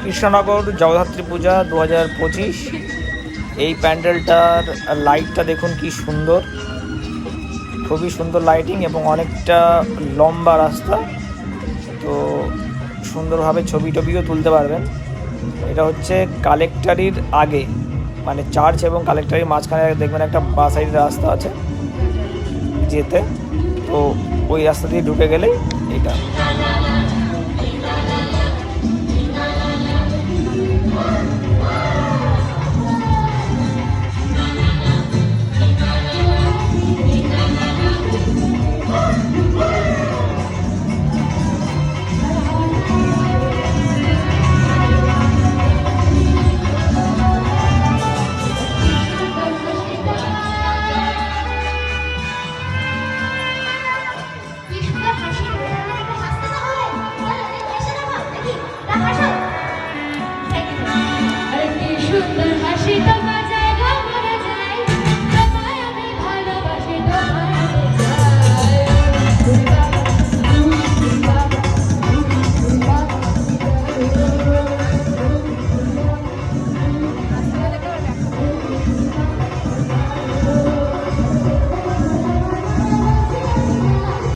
কৃষ্ণনগর জগদ্ধাত্রী পূজা 2025। এই প্যান্ডেলটার লাইটটা দেখুন কি সুন্দর, খুবই সুন্দর লাইটিং এবং অনেকটা লম্বা রাস্তা, তো সুন্দরভাবে ছবি টবিও তুলতে পারবেন। এটা হচ্ছে কালেক্টরির আগে, মানে চার্চ এবং কালেক্টরির মাঝখানে দেখবেন একটা বা সাইডের রাস্তা আছে যেতে, তো ওই রাস্তা দিয়ে ঢুকে গেলেই এটা।